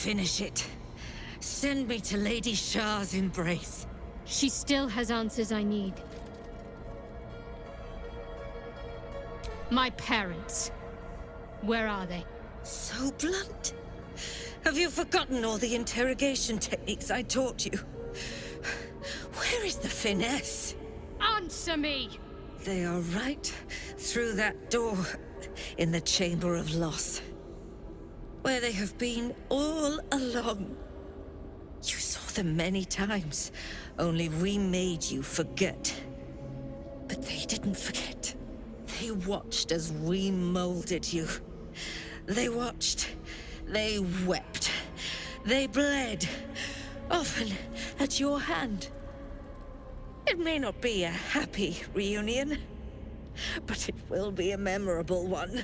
Finish it. Send me to Lady Shah's embrace. She still has answers I need. My parents. Where are they? So blunt? Have you forgotten all the interrogation techniques I taught you? Where is the finesse? Answer me! They are right through that door in the Chamber of Loss, where they have been all along. You saw them many times, only we made you forget. But they didn't forget. They watched as we molded you. They watched, they wept, they bled, often at your hand. It may not be a happy reunion, but it will be a memorable one.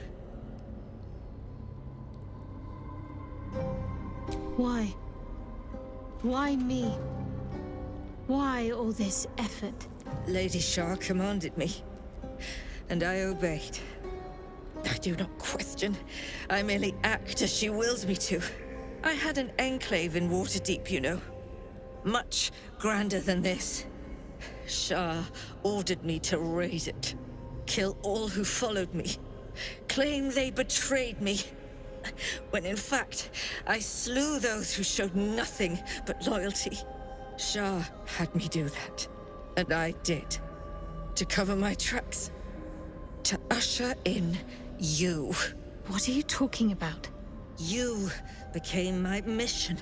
Why? Why me? Why all this effort? Lady Shah commanded me, and I obeyed. I do not question. I merely act as she wills me to. I had an enclave in Waterdeep, you know. Much grander than this. Shah ordered me to raise it. Kill all who followed me. Claim they betrayed me. When in fact, I slew those who showed nothing but loyalty. Shah had me do that. And I did. To cover my tracks. To usher in you. What are you talking about? You became my mission.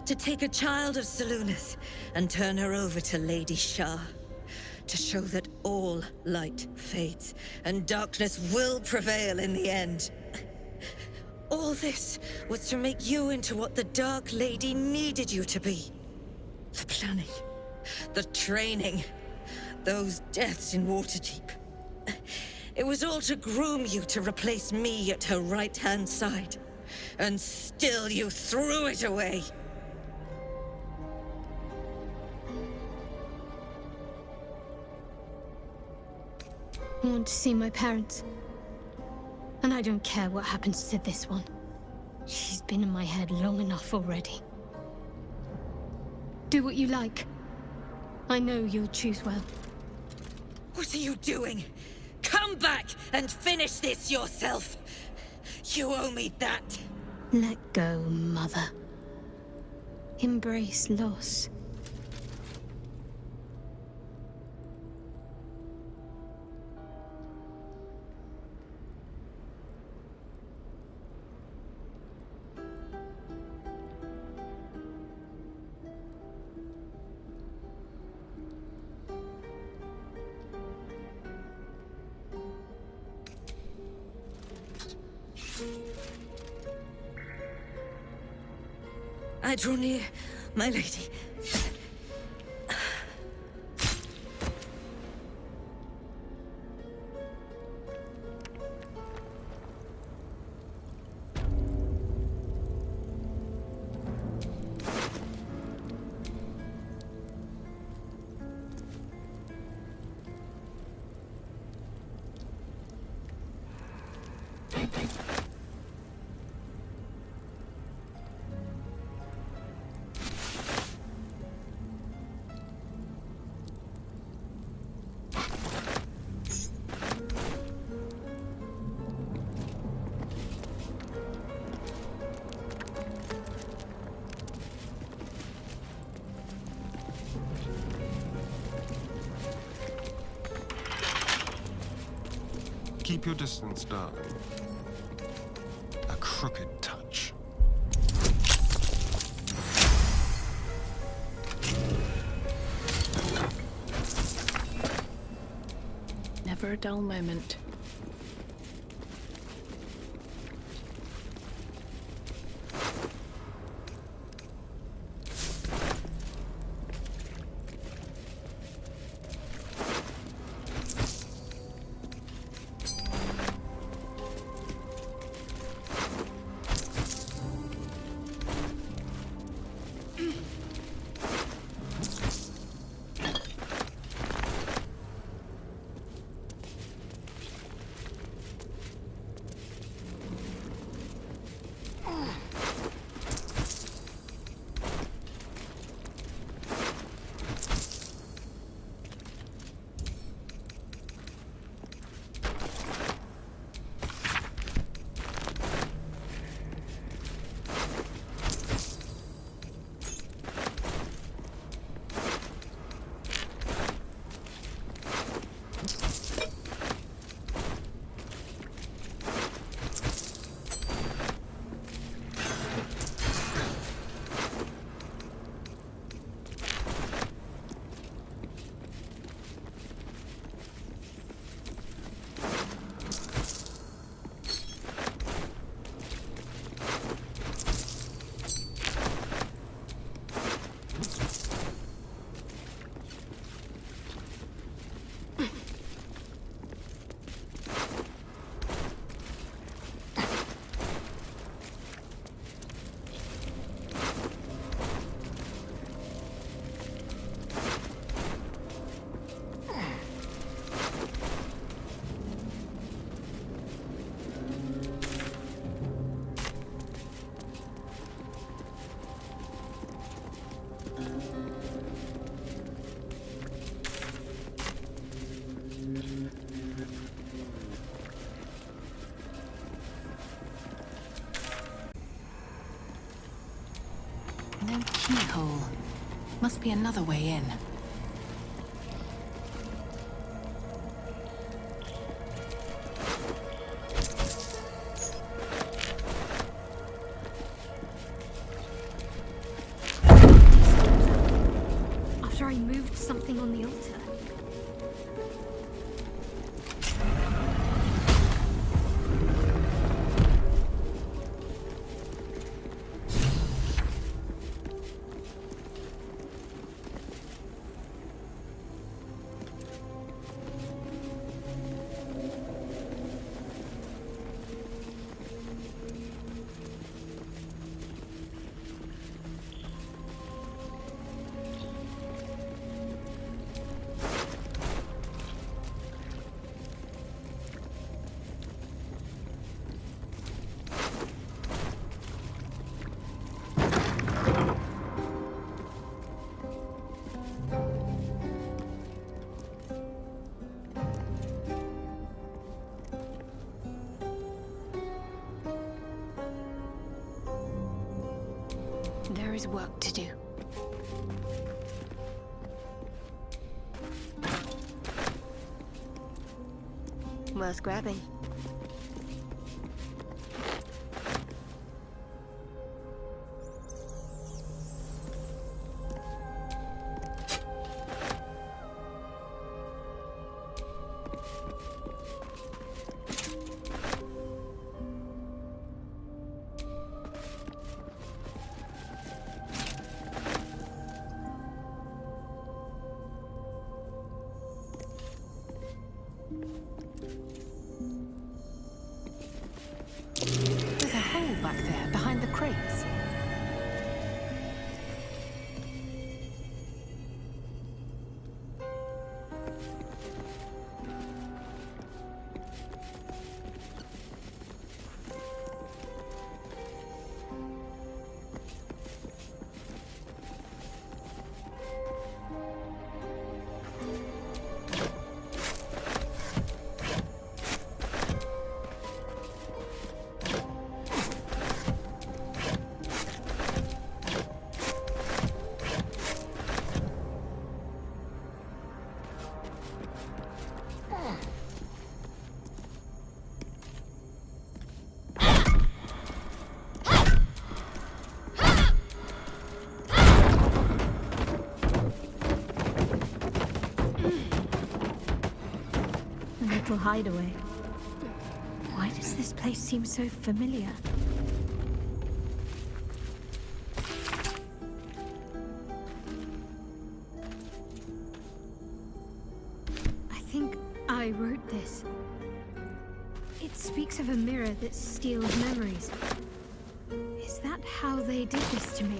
To take a child of Selûne's and turn her over to Lady Shah. To show that all light fades and darkness will prevail in the end. All this was to make you into what the Dark Lady needed you to be. The planning, the training, those deaths in Waterdeep. It was all to groom you to replace me at her right-hand side. And still you threw it away. I want to see my parents. And I don't care what happens to this one. She's been in my head long enough already. Do what you like. I know you'll choose well. What are you doing? Come back and finish this yourself. You owe me that. Let go, Mother. Embrace loss. I draw near, my lady. Keep your distance, darling. A crooked touch. Never a dull moment. Keyhole. Must be another way in. After I moved something on the altar. There is work to do. Worth grabbing. There's a hole back there behind the crates. Little hideaway. Why does this place seem so familiar? I think I wrote this. It speaks of a mirror that steals memories. Is that how they did this to me?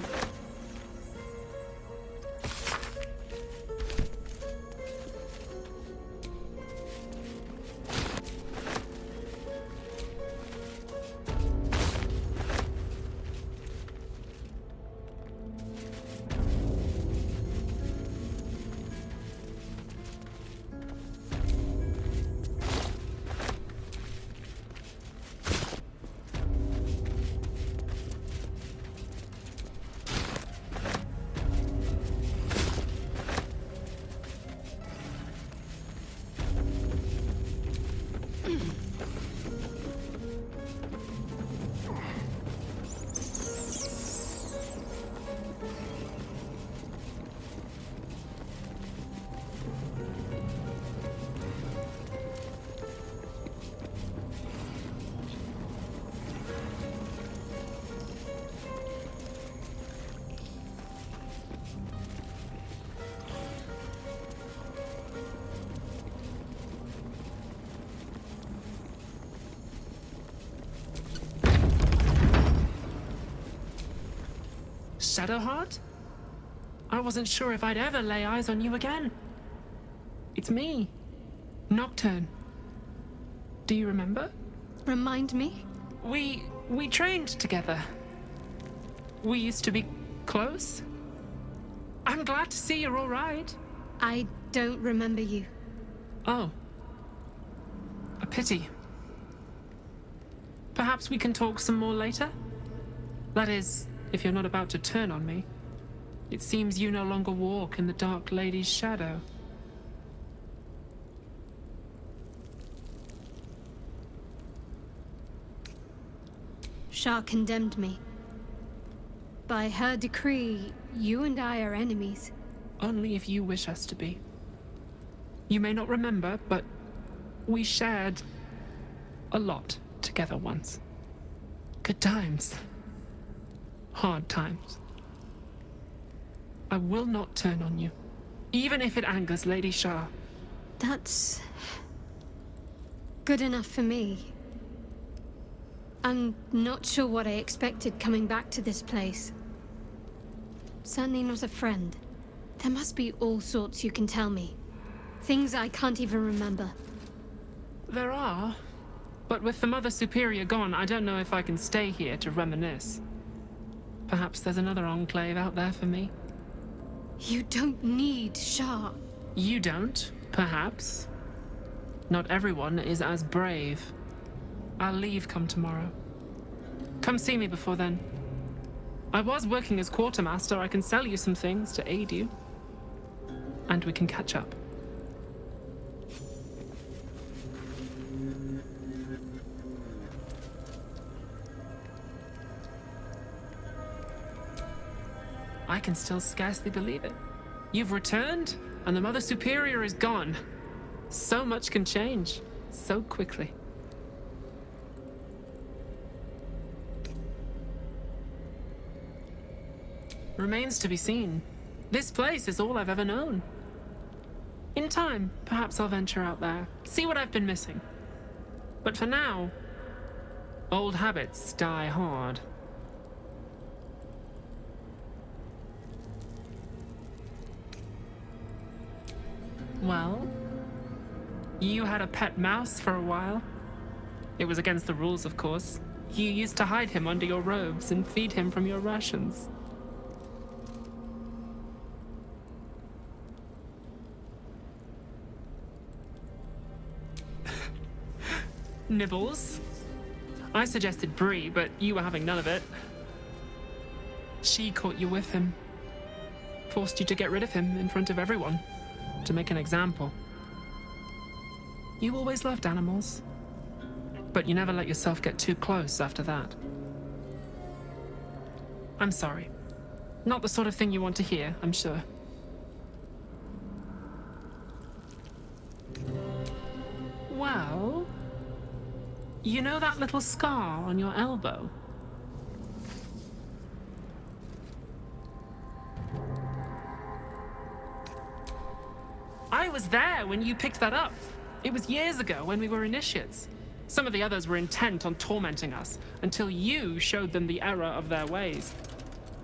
Shadowheart? I wasn't sure if I'd ever lay eyes on you again. It's me, Nocturne. Do you remember? Remind me? We trained together. We used to be close. I'm glad to see you're all right. I don't remember you. Oh. A pity. Perhaps we can talk some more later? That is, if you're not about to turn on me. It seems you no longer walk in the Dark Lady's shadow. Shah condemned me. By her decree, you and I are enemies. Only if you wish us to be. You may not remember, but we shared a lot together once. Good times. Hard times. I will not turn on you, even if it angers Lady Shah. That's good enough for me. I'm not sure what I expected coming back to this place. Certainly not a friend. There must be all sorts you can tell me. Things I can't even remember. There are, but with the Mother Superior gone, I don't know if I can stay here to reminisce. Perhaps there's another enclave out there for me. You don't need Shah. You don't, perhaps. Not everyone is as brave. I'll leave come tomorrow. Come see me before then. I was working as quartermaster. I can sell you some things to aid you. And we can catch up. I can still scarcely believe it. You've returned, and the Mother Superior is gone. So much can change, so quickly. Remains to be seen. This place is all I've ever known. In time, perhaps I'll venture out there, see what I've been missing. But for now, old habits die hard. Well, you had a pet mouse for a while. It was against the rules, of course. You used to hide him under your robes and feed him from your rations. Nibbles. I suggested Bree, but you were having none of it. She caught you with him. Forced you to get rid of him in front of everyone. To make an example. You always loved animals. But you never let yourself get too close after that. I'm sorry. Not the sort of thing you want to hear, I'm sure. Well... You know that little scar on your elbow? I was there when you picked that up. It was years ago when we were initiates. Some of the others were intent on tormenting us until you showed them the error of their ways.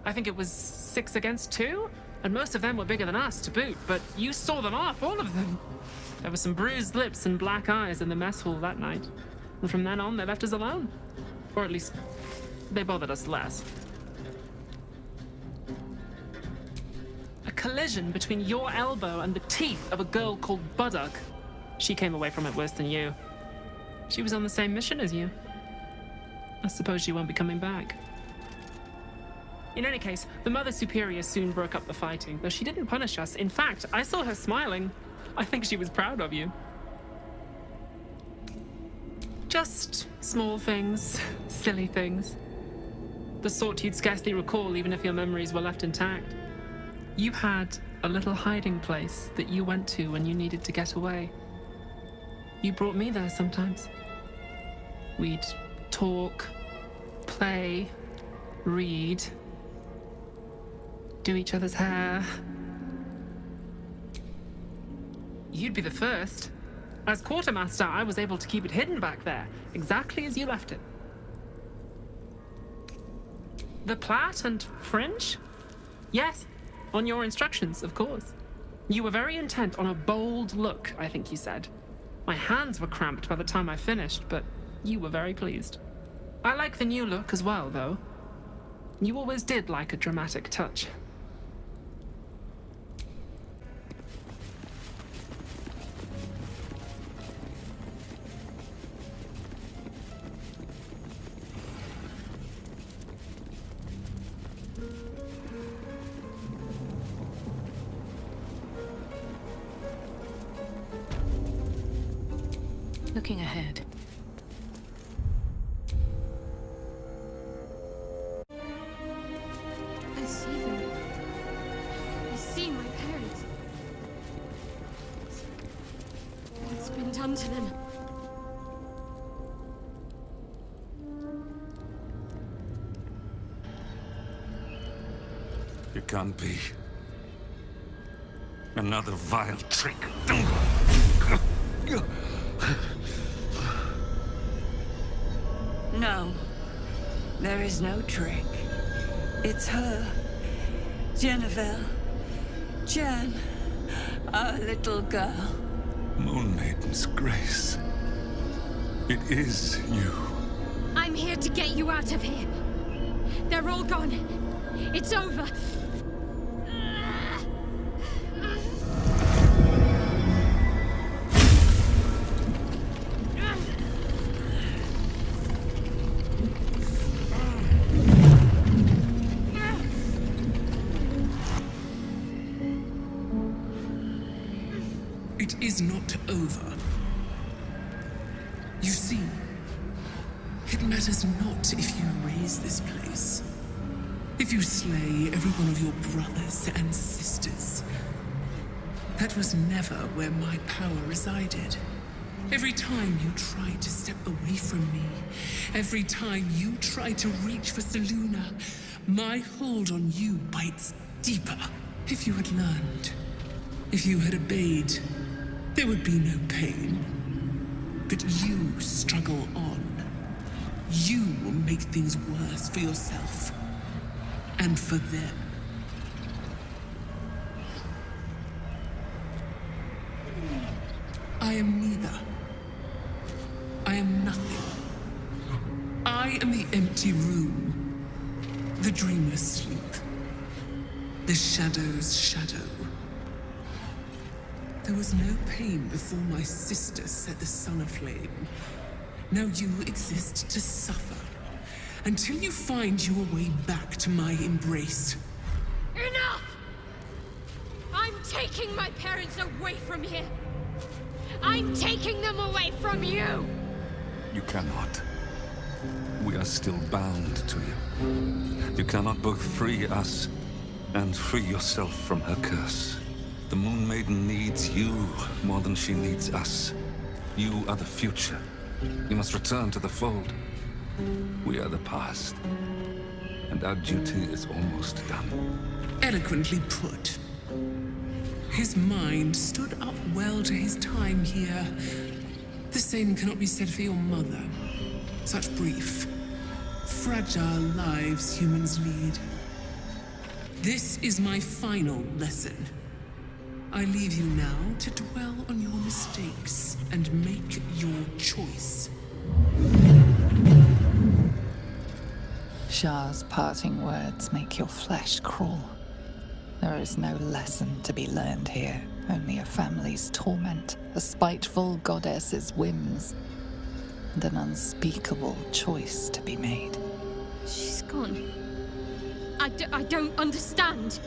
I think it was 6 against 2, and most of them were bigger than us to boot, but you saw them off, all of them. There were some bruised lips and black eyes in the mess hall that night. And from then on, they left us alone. Or at least, they bothered us less. A collision between your elbow and the teeth of a girl called Baldur. She came away from it worse than you. She was on the same mission as you. I suppose she won't be coming back. In any case, the Mother Superior soon broke up the fighting, though she didn't punish us. In fact, I saw her smiling. I think she was proud of you. Just small things, silly things. The sort you'd scarcely recall even if your memories were left intact. You had a little hiding place that you went to when you needed to get away. You brought me there sometimes. We'd talk, play, read, do each other's hair. You'd be the first. As quartermaster, I was able to keep it hidden back there, exactly as you left it. The plait and fringe? Yes, on your instructions, of course. You were very intent on a bold look, I think you said. My hands were cramped by the time I finished, but you were very pleased. I like the new look as well, though. You always did like a dramatic touch. looking ahead. I see them. I see my parents. What's been done to them? It can't be. Another vile trick. No. There is no trick. It's her. Jennifer. Jen. Our little girl. Moon Maiden's grace. It is you. I'm here to get you out of here. They're all gone. It's over. It is not over. You see, it matters not if you raise this place. If you slay every one of your brothers and sisters. That was never where my power resided. Every time you tried to step away from me, every time you tried to reach for Selûne, my hold on you bites deeper. If you had learned, if you had obeyed, there would be no pain. But you struggle on. You will make things worse for yourself. And for them. I am neither. I am nothing. I am the empty room. The dreamless sleep. The shadow's shadow. There was no pain before my sister set the sun aflame. Now you exist to suffer. Until you find your way back to my embrace. Enough! I'm taking my parents away from here. I'm taking them away from you! You cannot. We are still bound to you. You cannot both free us and free yourself from her curse. The Moon Maiden needs you more than she needs us. You are the future. You must return to the fold. We are the past. And our duty is almost done. Eloquently put. His mind stood up well to his time here. The same cannot be said for your mother. Such brief, fragile lives humans lead. This is my final lesson. I leave you now to dwell on your mistakes and make your choice. Shah's parting words make your flesh crawl. There is no lesson to be learned here, only a family's torment, a spiteful goddess's whims, and an unspeakable choice to be made. She's gone. I don't understand.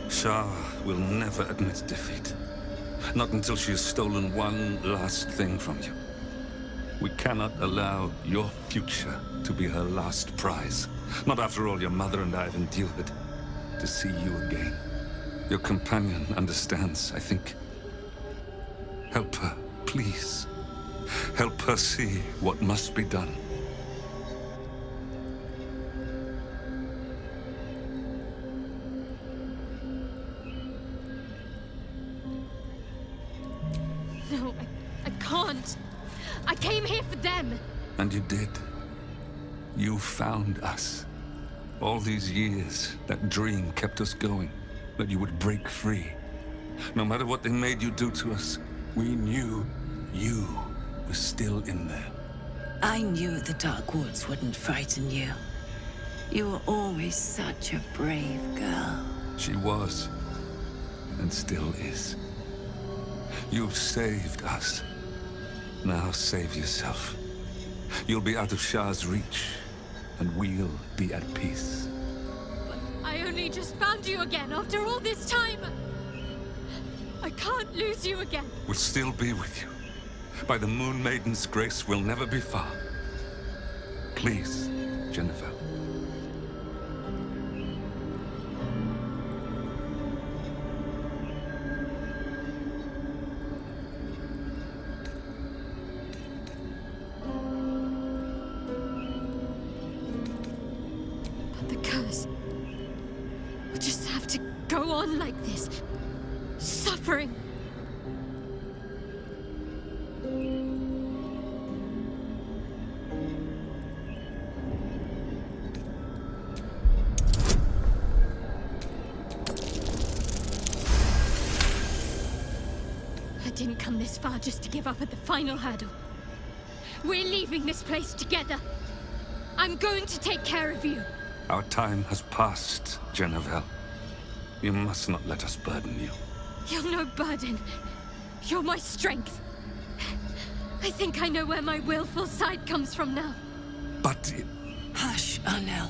Shah will never admit defeat. Not until she has stolen one last thing from you. We cannot allow your future to be her last prize. Not after all your mother and I have endured. To see you again. Your companion understands, I think. Help her, please. Help her see what must be done. No, I can't. I came here for them. And you did. You found us. All these years, that dream kept us going, that you would break free. No matter what they made you do to us, we knew you were still in there. I knew the Dark Woods wouldn't frighten you. You were always such a brave girl. She was, and still is. You've saved us. Now save yourself. You'll be out of Shah's reach, and we'll be at peace. But I only just found you again after all this time. I can't lose you again. We'll still be with you. By the Moon Maiden's grace, we'll never be far. Please, Jennifer. But the curse will just have to go on like this. Suffering. I didn't come this far just to give up at the final hurdle. We're leaving this place together. I'm going to take care of you. Our time has passed, Jennifer. You must not let us burden you. You're no burden. You're my strength. I think I know where my willful side comes from now. But... Hush, Arnell.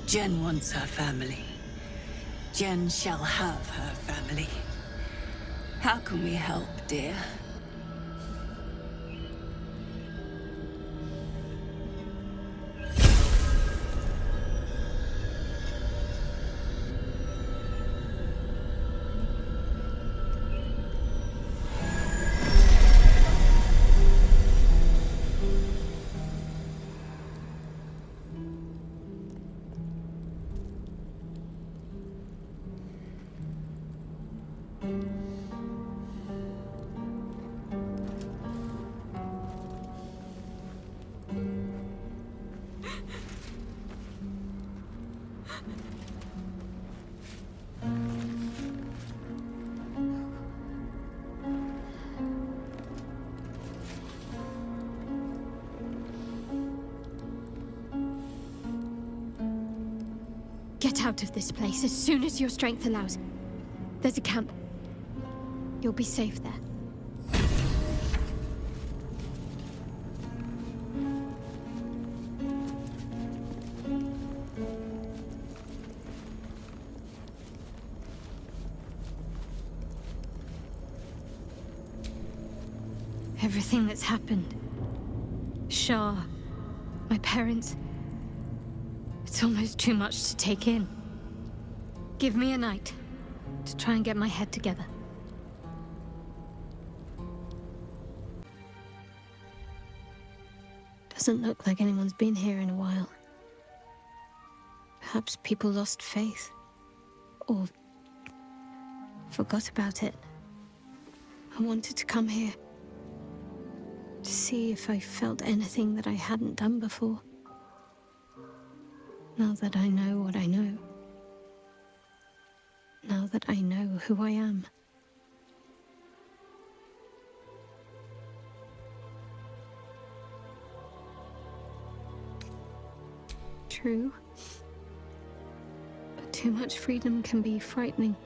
Jen wants her family. Jen shall have her family. How can we help, dear? Get out of this place as soon as your strength allows. There's a camp. You'll be safe there. Everything that's happened. Shah, my parents. It's almost too much to take in. Give me a night to try and get my head together. Doesn't look like anyone's been here in a while. Perhaps people lost faith. Or forgot about it. I wanted to come here to see if I felt anything that I hadn't done before. Now that I know what I know. Now that I know who I am. True. But too much freedom can be frightening.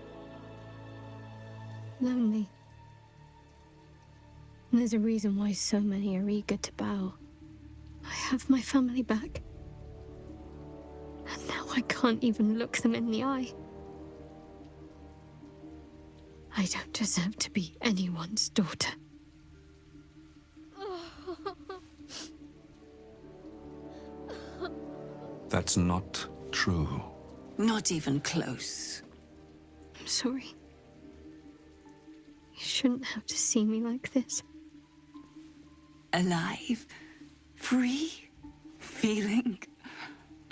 Lonely. And there's a reason why so many are eager to bow. I have my family back. And now I can't even look them in the eye. I don't deserve to be anyone's daughter. That's not true. Not even close. I'm sorry. You shouldn't have to see me like this. Alive? Free? Feeling?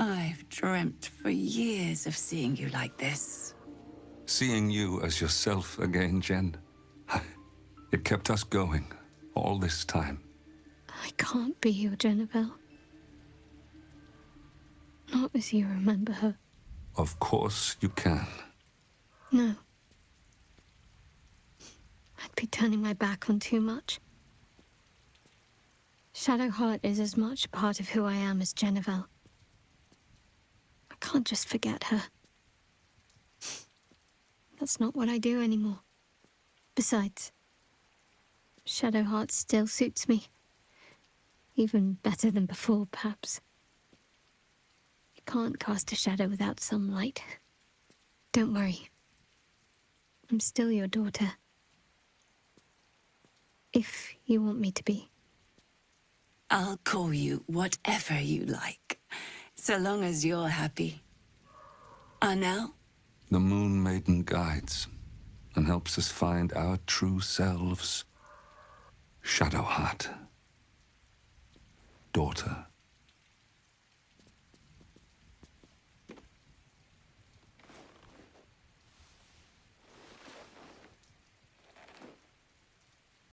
I've dreamt for years of seeing you like this. Seeing you as yourself again, Jen. It kept us going all this time. I can't be your Jennifer. Not as you remember her. Of course you can. No. I'd be turning my back on too much. Shadowheart is as much a part of who I am as Jennifer. I can't just forget her. That's not what I do anymore. Besides, Shadowheart still suits me. Even better than before, perhaps. You can't cast a shadow without some light. Don't worry. I'm still your daughter. If you want me to be. I'll call you whatever you like, so long as you're happy. Arnell? The Moon Maiden guides and helps us find our true selves. Shadowheart. Daughter.